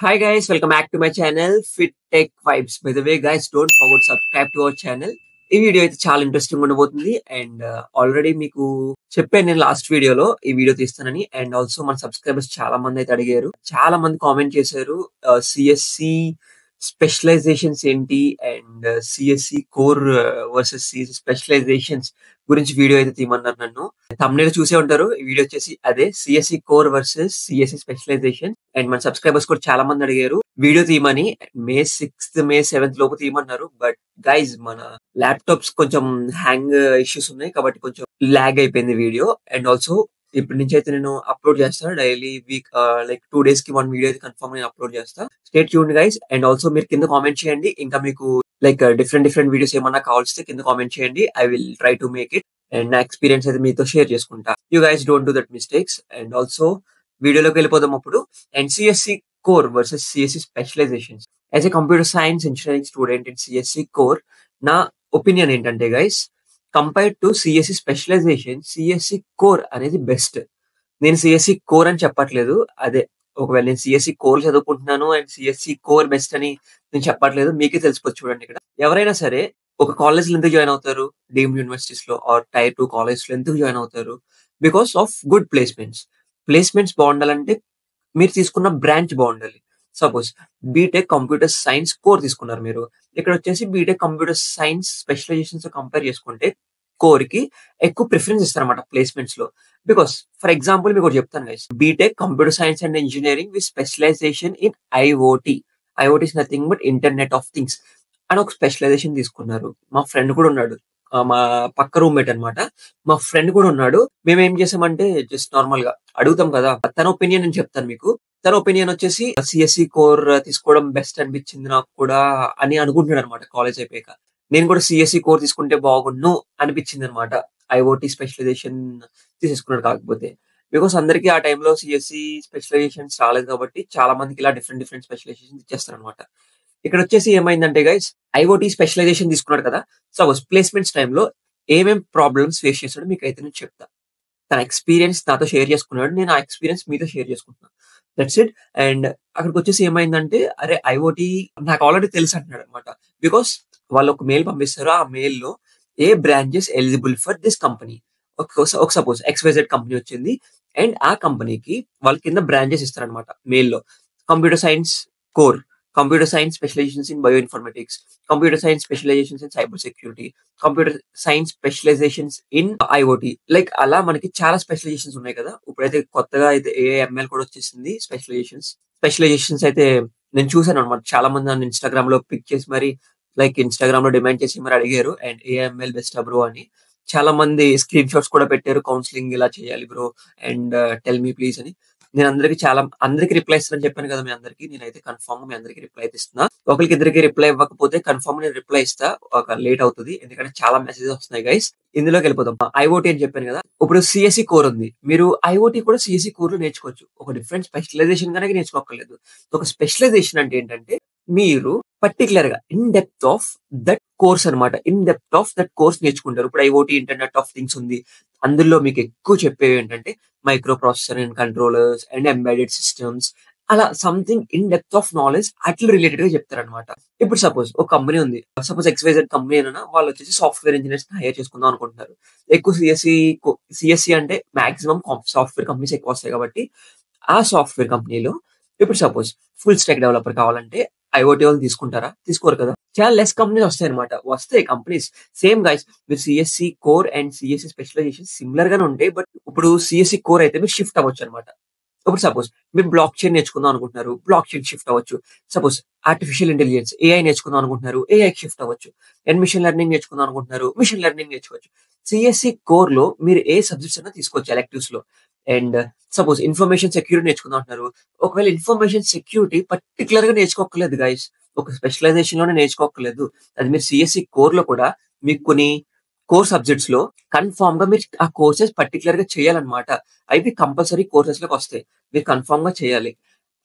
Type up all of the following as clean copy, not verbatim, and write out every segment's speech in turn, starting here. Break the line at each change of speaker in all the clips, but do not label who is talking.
Hi guys, welcome back to my channel Fit Tech Vibes. By the way guys, don't forget subscribe to our channel. ఈ video అయితే చాలా interesting ఉండబోతుంది and already మీకు చెప్పాను నేను last వీడియోలో ఈ వీడియో తీస్తానని. అండ్ ఆల్సో మన సబ్స్క్రైబర్స్ చాలా మంది అయితే అడిగారు, చాలా మంది కామెంట్ చేశారు సిఎస్సి స్పెషలైజేషన్స్ ఏంటి and CSC core versus CSC specialisations గురించి వీడియో అయితే తీయమన్నారు నన్ను. thumbnail చూసే ఉంటారు. ఈ వీడియో వచ్చేసి అదే CSC core versus CSC specialisation. And మన సబ్స్క్రైబర్స్ కూడా చాలా మంది అడిగారు వీడియో తీయమని. మే 6th మే 7th లోపు తీయమన్నారు. బట్ గైజ్ మన ల్యాప్టాప్స్ కొంచెం హ్యాంగ్ ఇష్యూస్ ఉన్నాయి కాబట్టి కొంచెం లాగ్ అయిపోయింది వీడియో. అండ్ ఆల్సో ఇప్పటి నుంచి అయితే నేను అప్లోడ్ చేస్తాను డైలీ వీక్, లైక్ 2 days కి 1 వీడియో అయితే కన్ఫర్మ్ నేను అప్లోడ్ చేస్తా. Stay tuned guys. And also మీరు కింద కామెంట్ చేయండి, ఇంకా మీకు లైక్ డిఫరెంట్ వీడియోస్ ఏమన్నా కావాల్సి కింద కామెంట్ చేయండి. I will try to make it and నా ఎక్స్పీరియన్స్ అయితే మీతో షేర్ చేసుకుంటా. You guys don't do that mistakes. And also వీడియోలోకి వెళ్ళిపోదాం అప్పుడు. And CSC core versus CSC specialisations. As a computer science engineering student in CSC core, నా opinion ఏంటంటే guys, compared to CSC specialisation, CSC core అనేది best. నేను CSC core అని చెప్పట్లేదు, అదే ఒకవేళ నేను సిఎస్సి కోర్ చదువుకుంటున్నాను అండ్ సిఎస్సి కోర్ బెస్ట్ అని నేను చెప్పట్లేదు, మీకే తెలిసిపోతుంది. చూడండి, ఇక్కడ ఎవరైనా సరే ఒక కాలేజ్ లో ఎందుకు జాయిన్ అవుతారు, డీమ్డ్ యూనివర్సిటీస్ లో ఆర్ టైర్ 2 కాలేజ్ లో ఎందుకు జాయిన్ అవుతారు? Because of good placements. Placements బాగుండాలంటే మీరు తీసుకున్న బ్రాంచ్ బాగుండాలి. Suppose BTech computer science core తీసుకున్నారు మీరు, ఇక్కడ వచ్చేసి BTech computer science specialisations compare చేసుకుంటే కోర్ కి ఎక్కువ ప్రిఫరెన్స్ ఇస్తారన్నమాట ప్లేస్మెంట్స్ లో. బికాస్ ఫర్ ఎగ్జాంపుల్ మీకు చెప్తాను guys, BTech computer science and engineering with specialisation in IoT. IoT is nothing but internet of things అని ఒక స్పెషలైజేషన్ తీసుకున్నారు. మా ఫ్రెండ్ కూడా ఉన్నాడు, మా పక్క రూమ్మేట్ అన్నమాట. మా ఫ్రెండ్ కూడా ఉన్నాడు. మేము ఏం చేసామంటే జస్ట్ నార్మల్ గా అడుగుతాం కదా, తన ఒపీనియన్ నేను చెప్తాను మీకు. తన ఒపీనియన్ వచ్చేసి సిఎస్సి కోర్ తీసుకోవడం బెస్ట్ అనిపించింది నాకు కూడా అని అనుకుంటున్నాడు అనమాట కాలేజ్ అయిపోయాక. నేను కూడా సిఎస్సి కోర్ తీసుకుంటే బాగుండు అనిపించింది అనమాట, ఐఓటి స్పెషలైజేషన్ తీసేసుకున్నాడు. కాకపోతే బికాస్ అందరికీ ఆ టైంలో సిఎస్సి స్పెషలైజేషన్స్ రాలేదు కాబట్టి చాలా మందికి ఇలా డిఫరెంట్ స్పెషలైజేషన్ ఇచ్చేస్తారు అనమాట. ఇక్కడ వచ్చేసి ఏమైందంటే గైస్, ఐఓటి స్పెషలైజేషన్ తీసుకున్నాడు కదా, సపోజ్ ప్లేస్మెంట్స్ టైంలో ఏమేం ప్రాబ్లమ్స్ ఫేస్ చేస్తాడో మీకు అయితే నేను చెప్తా. తన ఎక్స్పీరియన్స్ నాతో షేర్ చేసుకున్నాడు, నేను ఆ ఎక్స్పీరియన్స్ మీతో షేర్ చేసుకుంటున్నాను. That's it. అండ్ అక్కడికి వచ్చేసి ఏమైందంటే, అరే ఐఓటి నాకు ఆల్రెడీ తెలుసు అంటున్నాడు అనమాట. బికాస్ వాళ్ళు ఒక మెయిల్ పంపిస్తారు, ఆ మెయిల్ లో ఏ branches eligible for this company, ఒక సపోజ్ XYZ కంపెనీ వచ్చింది అండ్ ఆ కంపెనీకి వాళ్ళ కింద బ్రాంచెస్ ఇస్తారనమాట మెయిల్ లో. Computer science core, computer science specialisations in bio informatics, computer science specialisations in cyber security, computer science specialisations in IOT. Like అలా మనకి చాలా స్పెషలైజేషన్స్ ఉన్నాయి కదా. ఇప్పుడైతే కొత్తగా అయితే ఏఐఎంఎల్ కూడా వచ్చేసింది స్పెషలైజేషన్స్ అయితే నేను చూసాను అనమాట. చాలా మంది నన్ను ఇన్స్టాగ్రామ్ లో పిక్ చేసి మరి, లైక్ ఇన్స్టాగ్రామ్ లో డిమాండ్ చేసి మరి అడిగారు అండ్ ఏఐఎంఎల్ బెస్ట్ బ్రో అని. చాలా మంది స్క్రీన్ షాట్స్ కూడా పెట్టారు, కౌన్సిలింగ్ ఇలా చేయాలి bro and tell me please అని. నేను అందరికి రిప్లై ఇస్తానని చెప్పాను కదా మీ అందరికి. నేనైతే కన్ఫర్మ్ మీ అందరికి రిప్లై అయితే ఇస్తున్నా. ఒకరికి ఇద్దరికి రిప్లై ఇవ్వకపోతే కన్ఫర్మ్ నేను రిప్లై ఇస్తా, ఒక లేట్ అవుతుంది ఎందుకంటే చాలా మెసేజెస్ వస్తున్నాయి గైస్. ఇందులోకి వెళ్ళిపోతాం. ఐఓటి అని చెప్పాను కదా, ఇప్పుడు సిఎస్సి కోర్ ఉంది. మీరు ఐఓటి కూడా సిఎస్సి కోర్ లో నేర్చుకోవచ్చు, ఒక డిఫరెంట్ స్పెషలైజేషన్ కనుక నేర్చుకోక్కర్లేదు. ఒక స్పెషలైజేషన్ అంటే ఏంటంటే మీరు పర్టికులర్ గా in depth of that course అనమాట, in depth of that course నేర్చుకుంటారు. ఇప్పుడు ఐఓటి ఇంటర్నెట్ ఆఫ్ థింగ్స్ ఉంది, అందులో మీకు ఎక్కువ చెప్పేవి ఏంటంటే micro processor and controllers and embedded systems, అలా something in depth of knowledge అట్లా రిలేటెడ్ గా చెప్తారనమాట. ఇప్పుడు సపోజ్ ఒక కంపెనీ ఉంది, సపోజ్ XYZ కంపెనీ అయినా వాళ్ళు వచ్చేసి సాఫ్ట్వేర్ ఇంజనీర్స్ హైర్ చేసుకుందాం అనుకుంటున్నారు. ఎక్కువ సిఎస్సి అంటే మాక్సిమం సాఫ్ట్వేర్ కంపెనీస్ ఎక్కువ వస్తాయి కాబట్టి ఆ సాఫ్ట్వేర్ కంపెనీలో ఇప్పుడు సపోజ్ ఫుల్ స్టాక్ డెవలపర్ కావాలంటే ఐఓటి వాళ్ళు తీసుకుంటారా? తీసుకోరు కదా. చాలా లెస్ కంపెనీస్ వస్తాయి అనమాట. వస్తాయి కంపెనీస్ సేమ్ గైస్. మీరు CSC core and CSC specialisation similar గానే ఉంటాయి, బట్ ఇప్పుడు సిఎస్సి కోర్ అయితే మీరు షిఫ్ట్ అవ్వచ్చు అనమాట. ఇప్పుడు సపోజ్ మీరు బ్లాక్ చైన్ నేర్చుకుందాం అనుకుంటున్నారు, బ్లాక్ చైన్ షిఫ్ట్ అవ్వచ్చు. సపోజ్ ఆర్టిఫిషియల్ ఇంటెలిజెన్స్ ఏఐ నేర్చుకుందాం అనుకుంటున్నారు, ఏఐ షిఫ్ట్ అవ్వచ్చు. అండ్ మిషన్ లెర్నింగ్ నేర్చుకుందాం అనుకుంటున్నారు, మిషన్ లెర్నింగ్ నేర్చుకోవచ్చు. సిఎస్సి కోర్ లో మీరు ఏ సబ్జెక్ట్స్ అయినా తీసుకోవచ్చు ఎలెక్టివ్స్ లో. అండ్ సపోజ్ ఇన్ఫర్మేషన్ సెక్యూరిటీ నేర్చుకుందాం అంటున్నారు, ఒకవేళ ఇన్ఫర్మేషన్ సెక్యూరిటీ పర్టికులర్ గా నేర్చుకోకలేదు గైస్, ఒక స్పెషలైజేషన్ లోనే నేర్చుకోకలేదు. అది మీరు సిఎస్సి కోర్ లో కూడా మీకు కొన్ని కోర్ సబ్జెక్ట్స్ లో కన్ఫామ్ గా మీరు ఆ కోర్సెస్ పర్టికులర్ గా చేయాలన్నమాట. అవి కంపల్సరీ కోర్సెస్ లోకి వస్తాయి, మీరు కన్ఫామ్ గా చేయాలి.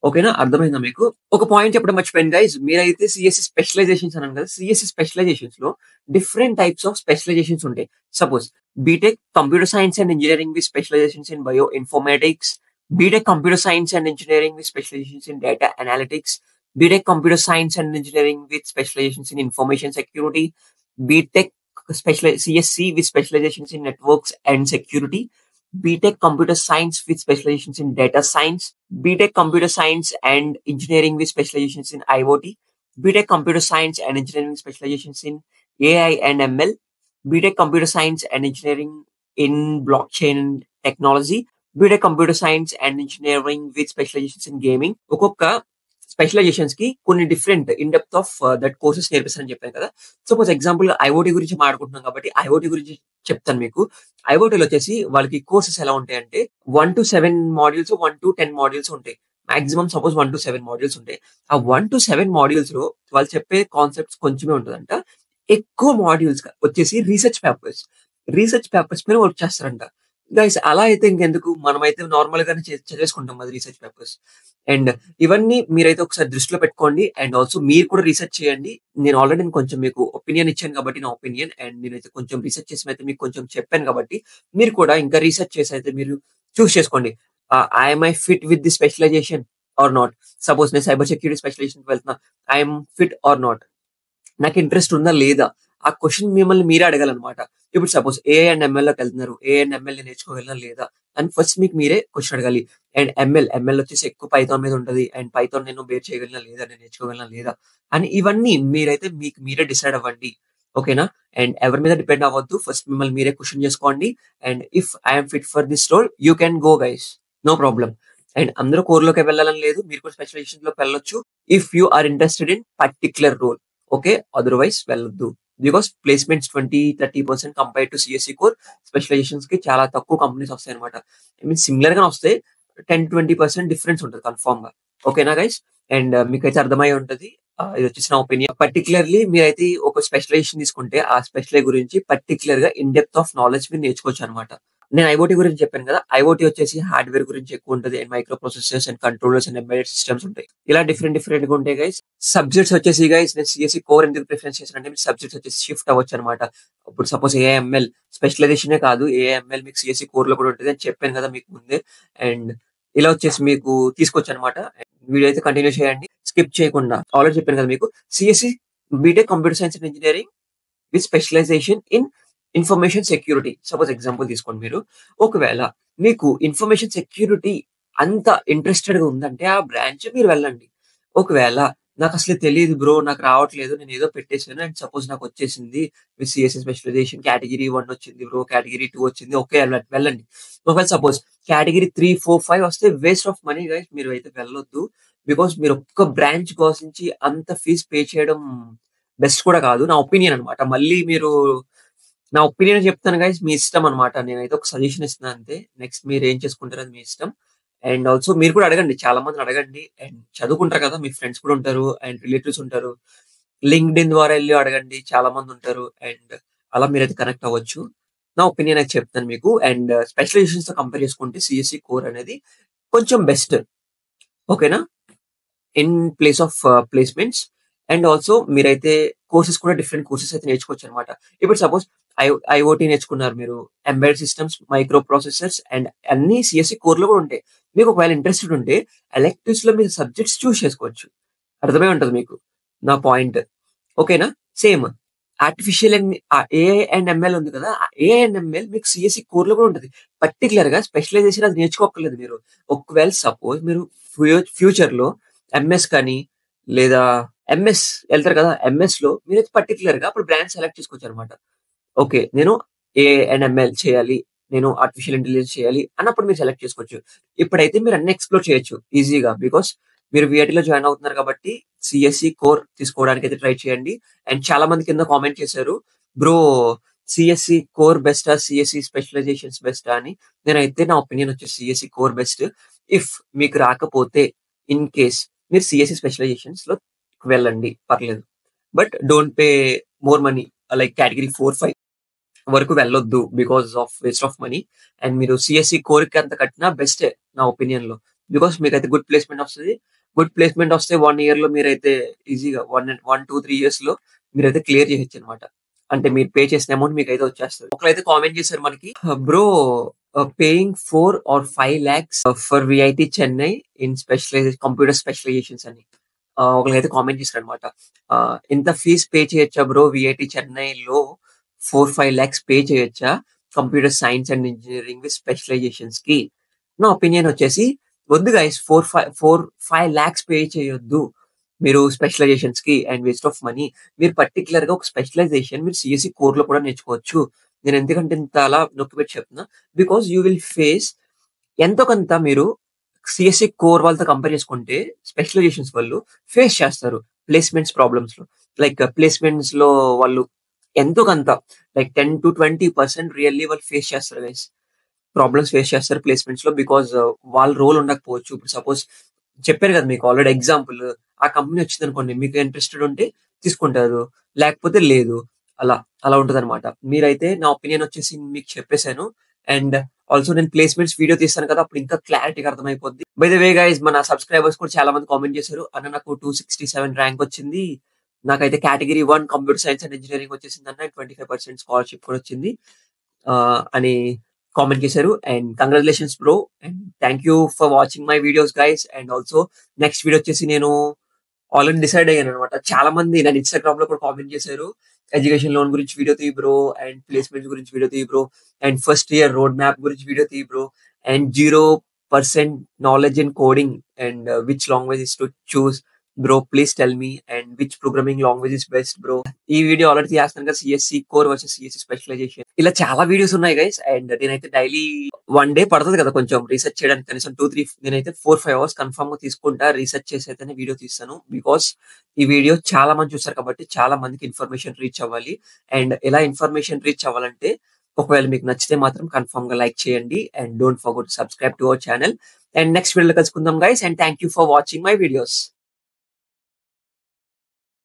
ఓకేనా, అర్థమైందా మీకు? ఒక పాయింట్ చెప్పడం మర్చిపోయాను గైస్, మీరైతే సిఎస్సి స్పెషలైజేషన్స్ అన్నాను కదా, సిఎస్సి స్పెషలైజేషన్స్ లో డిఫరెంట్ టైప్స్ ఆఫ్ స్పెషలైజేషన్స్ ఉంటాయి. Suppose BTech computer science and engineering with specialisations in bio informatics, BTech computer science and engineering with specialisations in data analytics, BTech computer science and engineering with specialisations in information security, BTech CSC with specializations in networks and security, BTech Computer Science with specializations in data science, BTech Computer Science and Engineering with specializations in IoT, BTech Computer Science and Engineering specializations in AI and ML, BTech Computer Science and Engineering in Blockchain Technology, BTech Computer Science and Engineering with specializations in gaming. ఒక్కొక్క specialisations కి కొన్ని different in depth of that courses నేర్పిస్తారని చెప్పాను కదా. Suppose example IoT గురించి మాట్లాడుకుంటున్నాం కాబట్టి IoT గురించి చెప్తాను మీకు. ఐఓటీలో వచ్చేసి వాళ్ళకి కోర్సెస్ ఎలా ఉంటాయంటే 1 to 7 మాడ్యూల్స్, 1 to 10 మాడ్యూల్స్ ఉంటాయి. మాక్సిమం సపోజ్ 1 to 7 మాడ్యూల్స్ ఉంటాయి. ఆ 1 to 7 మాడ్యూల్స్ లో వాళ్ళు చెప్పే కాన్సెప్ట్స్ కొంచెమే ఉంటుందంట. ఎక్కువ మాడ్యూల్స్ వచ్చేసి రీసెర్చ్ పేపర్స్ మీద వర్క్ చేస్తారంట. గైస్ అలా అయితే ఇంకెందుకు, మనమైతే నార్మల్ గానే చదివేసుకుంటాం అది రీసెర్చ్ పేపర్స్. అండ్ ఇవన్నీ మీరైతే ఒకసారి దృష్టిలో పెట్టుకోండి. అండ్ ఆల్సో మీరు కూడా రీసెర్చ్ చేయండి. నేను ఆల్రెడీ కొంచెం మీకు ఒపీనియన్ ఇచ్చాను కాబట్టి నా ఒపీనియన్, అండ్ నేనైతే కొంచెం రీసెర్చ్ చేసి అయితే మీకు కొంచెం చెప్పాను కాబట్టి మీరు కూడా ఇంకా రీసెర్చ్ చేసి అయితే మీరు చూస్ చేసుకోండి. I'm I fit with the specialisation or not. Suppose నేను సైబర్ సెక్యూరిటీ స్పెషలైజేషన్ వెళ్తున్నా, ఐఎమ్ ఫిట్ ఆర్ నాట్, నాకు ఇంట్రెస్ట్ ఉందా లేదా, ఆ క్వశ్చన్ మిమ్మల్ని మీరే అడగాలన్నమాట. ఇప్పుడు సపోజ్ ఏఐ అండ్ ఎంఎల్ లోకి వెళ్తున్నారు, ఏఐ అండ్ ఎంఎల్ నేర్చుకోగలనా లేదా అని ఫస్ట్ మీకు మీరే క్వశ్చన్ అడగాలి. అండ్ ఎంఎల్ వచ్చేసి ఎక్కువ పైథాన్ మీద ఉంటుంది, అండ్ పైథాన్ నేను బేర్ చేయగలనా లేదా, నేను నేర్చుకోగలనా లేదా అని ఇవన్నీ మీరైతే మీకు మీరే డిసైడ్ అవ్వండి. ఓకేనా? అండ్ ఎవరి మీద డిపెండ్ అవ్వద్దు, ఫస్ట్ మిమ్మల్ని మీరే క్వశ్చన్ చేసుకోండి. And if I'm fit for this role you can go guys, no problem. And అందరూ కోర్లోకి వెళ్ళాలని లేదు, మీరు కూడా స్పెషలైజేషన్ లోకి వెళ్ళొచ్చు if you are interested in particular role. Okay, otherwise వెళ్ళొద్దు. Because placements 20-30% compare to CSC core specialisations కి చాలా తక్కువ కంపెనీస్ వస్తాయి అనమాట. ఐ మీన్ సిమిలర్ గా వస్తాయి, 10-20% డిఫరెన్స్ ఉంటుంది కన్ఫర్మ్ గా. ఓకేనా గైస్? అండ్ మీకైతే అర్థమై ఉంటది. ఇది వచ్చేసి నా ఒపీనియన్. పర్టికులర్లీ మీరైతే ఒక స్పెషలైజేషన్ తీసుకుంటే ఆ స్పెషలై గురించి పర్టికులర్ గా ఇన్ డెప్త్ ఆఫ్ నాలెడ్జ్ మీరు నేర్చుకోవచ్చు అనమాట. నేను ఐఓటీ గురించి చెప్పాను కదా, ఐఓటీ వచ్చేసి హార్డ్వేర్ గురించి ఎక్కువ ఉంటుంది, and micro processors and controllers and embedded systems ఉంటాయి. ఇలా డిఫరెంట్ గా ఉంటాయి గైస్. సబ్జెక్ట్స్ వచ్చేసి గైస్ నేను సిఎస్సి కోర్ ఎందుకు ప్రిఫరెన్స్ చేశానంటే మీకు సబ్జెక్ట్స్ వచ్చేసి షిఫ్ట్ అవ్వచ్చు అనమాట. ఇప్పుడు సపోజ్ ఏఎంఎల్ స్పెషలైజేషనే కాదు, ఏఎంఎల్ మీకు సిఎస్సి కోర్ లో కూడా ఉంటుంది అని చెప్పాను కదా మీకు ముందే. అండ్ ఇలా వచ్చేసి మీకు తీసుకొచ్చు అనమాట. వీడియో అయితే కంటిన్యూ చేయండి స్కిప్ చేయకుండా. ఆల్రెడీ చెప్పాను కదా మీకు, CSC BTech computer science and engineering with specialisation in information security. Suppose example తీసుకోండి మీరు, ఒకవేళ మీకు ఇన్ఫర్మేషన్ సెక్యూరిటీ అంత ఇంట్రెస్టెడ్ గా ఉందంటే ఆ బ్రాంచ్ మీరు వెళ్ళండి. ఒకవేళ నాకు అసలు తెలియదు బ్రో, నాకు రావట్లేదు, నేను ఏదో పెట్టేసాను అండ్ సపోజ్ నాకు వచ్చేసింది విత్ సిఎస్సి స్పెషలైజేషన్ కేటగిరీ 1 వచ్చింది బ్రో, కేటగిరీ 2 వచ్చింది, ఓకే వెళ్ళండి. ఒకవేళ సపోజ్ కేటగిరీ 3, 4, 5 వస్తే వేస్ట్ ఆఫ్ మనీ గైస్, మీరు అయితే వెళ్ళొద్దు. బికాస్ మీరు ఒక్క బ్రాంచ్ కోసం అంత ఫీజ్ పే చేయడం బెస్ట్ కూడా కాదు, నా ఒపీనియన్ అనమాట. మళ్ళీ మీరు నా ఒపీనియన్ చెప్తాను గైస్, మీ ఇష్టం అనమాట. నేనైతే ఒక సజెషన్ ఇస్తున్నాను అంతే. నెక్స్ట్ మీరు ఏం చేసుకుంటారు అది మీ ఇష్టం. అండ్ ఆల్సో మీరు కూడా అడగండి, చాలా మందిని అడగండి. అండ్ చదువుకుంటారు కదా, మీ ఫ్రెండ్స్ కూడా ఉంటారు అండ్ రిలేటివ్స్ ఉంటారు, లింక్డ్ ఇన్ ద్వారా వెళ్ళి అడగండి, చాలా మంది ఉంటారు. అండ్ అలా మీరైతే కనెక్ట్ అవ్వచ్చు. నా ఒపీనియన్ అయితే చెప్తాను మీకు. అండ్ స్పెషలైజేషన్స్ తో కంపేర్ చేసుకుంటే సిఎస్సి కోర్ అనేది కొంచెం బెస్ట్. ఓకేనా? In place of placements. And also మీరైతే కోర్సెస్ కూడా డిఫరెంట్ కోర్సెస్ అయితే నేర్చుకోవచ్చు అనమాట. ఇప్పుడు సపోజ్ ఐఓటీ నేర్చుకున్నారు మీరు, embedded systems, micro processors and అన్ని సిఎస్సి కోర్ లో కూడా ఉంటాయి. మీకు ఒకవేళ ఇంట్రెస్టెడ్ ఉంటే ఎలెక్టివ్స్ లో మీరు సబ్జెక్ట్స్ చూస్ చేసుకోవచ్చు. అర్థమై ఉంటుంది మీకు నా పాయింట్. ఓకేనా? Same artificial and AI and ML ఉంది కదా, ఏఐ అండ్ ఎంఎల్ మీకు సిఎస్సి కోర్ లో కూడా ఉంటుంది. పర్టికులర్ గా స్పెషలైజేషన్ అది నేర్చుకోకర్లేదు మీరు. ఒకవేళ సపోజ్ మీరు ఫ్యూచర్ లో ఎంఎస్ కానీ లేదా ఎంఎస్ వెళ్తారు కదా, ఎంఎస్ లో మీరు పర్టికులర్ గా అప్పుడు బ్రాంచ్ సెలెక్ట్ చేసుకోవచ్చు అనమాట. ఓకే, నేను ఏఐ అండ్ ఎంఎల్ చేయాలి, నేను ఆర్టిఫిషియల్ ఇంటెలిజెన్స్ చేయాలి అన్నప్పుడు మీరు సెలెక్ట్ చేసుకోవచ్చు. ఇప్పుడైతే మీరు అన్ని ఎక్స్ప్లోర్ చేయొచ్చు ఈజీగా, బికాస్ మీరు విఐటీలో జాయిన్ అవుతున్నారు కాబట్టి సిఎస్సి కోర్ తీసుకోవడానికి అయితే ట్రై చేయండి. అండ్ చాలా మంది కింద కామెంట్ చేశారు, బ్రో సిఎస్సి కోర్ బెస్టా, సిఎస్సి స్పెషలైజేషన్స్ బెస్టా అని. నేనైతే నా ఒపీనియన్ వచ్చేసి సిఎస్సి కోర్ బెస్ట్. ఇఫ్ మీకు రాకపోతే ఇన్ కేస్ మీరు సిఎస్సి స్పెషలైజేషన్స్ లో వెళ్ళండి, పర్లేదు. But don't pay more money, like category 4, 5 వరకు వెళ్ళొద్దు because of waste of money. And మీరు సిఎస్సి కోర్కి అంత కట్టినా బెస్టే నా ఒపీనియన్ లో, బికాస్ మీకైతే గుడ్ ప్లేస్మెంట్ వస్తుంది. గుడ్ ప్లేస్మెంట్ వస్తే 1 year లో మీరైతే ఈజీగా 1-2-3 years లో మీరైతే క్లియర్ చేయొచ్చు అనమాట. అంటే మీరు పే చేసిన అమౌంట్ మీకు అయితే వచ్చేస్తుంది. ఒకరైతే కామెంట్ చేశారు మనకి, bro paying 4 or 5 lakhs for VIT Chennai in computer specialisations అని ఒకళ్ళైతే కామెంట్ చేశారనమాట. ఇంత ఫీజ్ పే చేయొచ్చా బ్రో విఐటి చెన్నైలో 4-5 lakhs పే చేయొచ్చా computer science and engineering with specialisations కి? నా ఒపీనియన్ వచ్చేసి వద్దు గైస్, 4-5 lakhs పే చేయొద్దు మీరు స్పెషలైజేషన్స్ కి అండ్ వేస్ట్ ఆఫ్ మనీ. మీరు పర్టికులర్ గా ఒక స్పెషలైజేషన్ మీరు సిఎస్సి కోర్ లో కూడా నేర్చుకోవచ్చు. నేను ఎందుకంటే ఇంత అలా నొక్కిపెట్టి చెప్తున్నా, బికాస్ యూ విల్ ఫేస్ ఎంతో కొంత మీరు సిఎస్సి కోర్ వాళ్ళతో కంపేర్ చేసుకుంటే స్పెషలైజేషన్స్ వాళ్ళు ఫేస్ చేస్తారు ప్లేస్మెంట్స్ ప్రాబ్లమ్స్ లో. లైక్ ప్లేస్మెంట్స్ లో వాళ్ళు ఎంతో కొంత లైక్ 10-20% రియల్లీ వాళ్ళు ఫేస్ చేస్తారు గైస్, ప్రాబ్లమ్స్ ఫేస్ చేస్తారు ప్లేస్మెంట్స్ లో. బికాస్ వాళ్ళ రోల్ ఉండకపోవచ్చు. ఇప్పుడు సపోజ్ చెప్పారు కదా మీకు ఆల్రెడీ ఎగ్జాంపుల్, ఆ కంపెనీ వచ్చింది అనుకోండి, మీకు ఇంట్రెస్టెడ్ ఉంటే తీసుకుంటారు, లేకపోతే లేదు. అలా అలా ఉంటది అనమాట. మీరైతే నా ఒపీనియన్ వచ్చేసి మీకు చెప్పేశాను. అండ్ ఆల్సో నేను ప్లేస్మెంట్స్ వీడియో తీస్తాను కదా, అప్పుడు ఇంకా క్లారిటీగా అర్థమైపోద్ది. బై ద వే గైస్, మన సబ్స్క్రైబర్స్ కూడా చాలా మంది కామెంట్ చేశారు, అన్న నాకు 267 ర్యాంక్ వచ్చింది, నాకైతే category 1 computer science and engineering వచ్చేసింది అన్న, 25% స్కాలర్షిప్ కూడా వచ్చింది అని కామెంట్ చేశారు. And congratulations bro, and thank you for watching my videos guys. And also next video వచ్చేసి నేను ఆల్రెడీ డిసైడ్ అయ్యాను అనమాట. చాలా మంది నేను ఇన్స్టాగ్రామ్ లో కూడా కామెంట్ చేశారు, ఎడ్యుకేషన్ లోన్ గురించి వీడియో తీ బ్రో, అండ్ ప్లేస్మెంట్స్ గురించి వీడియో తీ bro, and first year road map గురించి వీడియో తీ bro, and 0% knowledge in coding and which language is to choose bro, please tell me, and which programming language is best bro. ఈ video already చేస్తాను కదా, CSE core versus CSC specialisation, ఇలా చాలా videos ఉన్నాయి guys. And నేనైతే daily 1 day పడుతుంది కదా కొంచెం రీసెర్చ్ చేయడానికి, కనీసం 2-3 నేనైతే 4-5 hours కన్ఫర్మ్ గా తీసుకుంటా రీసెర్చ్ చేసి అయితేనే వీడియో తీస్తాను. బికాస్ ఈ వీడియో చాలా మంది చూస్తారు కాబట్టి చాలా మందికి ఇన్ఫర్మేషన్ రీచ్ అవ్వాలి. అండ్ ఎలా ఇన్ఫర్మేషన్ రీచ్ అవ్వాలంటే, ఒకవేళ మీకు నచ్చితే మాత్రం కన్ఫర్మ్ గా లైక్ చేయండి and don't forget to subscribe to our channel. And next వీడియోలో కలుసుకుందాం guys, and thank you for watching my videos.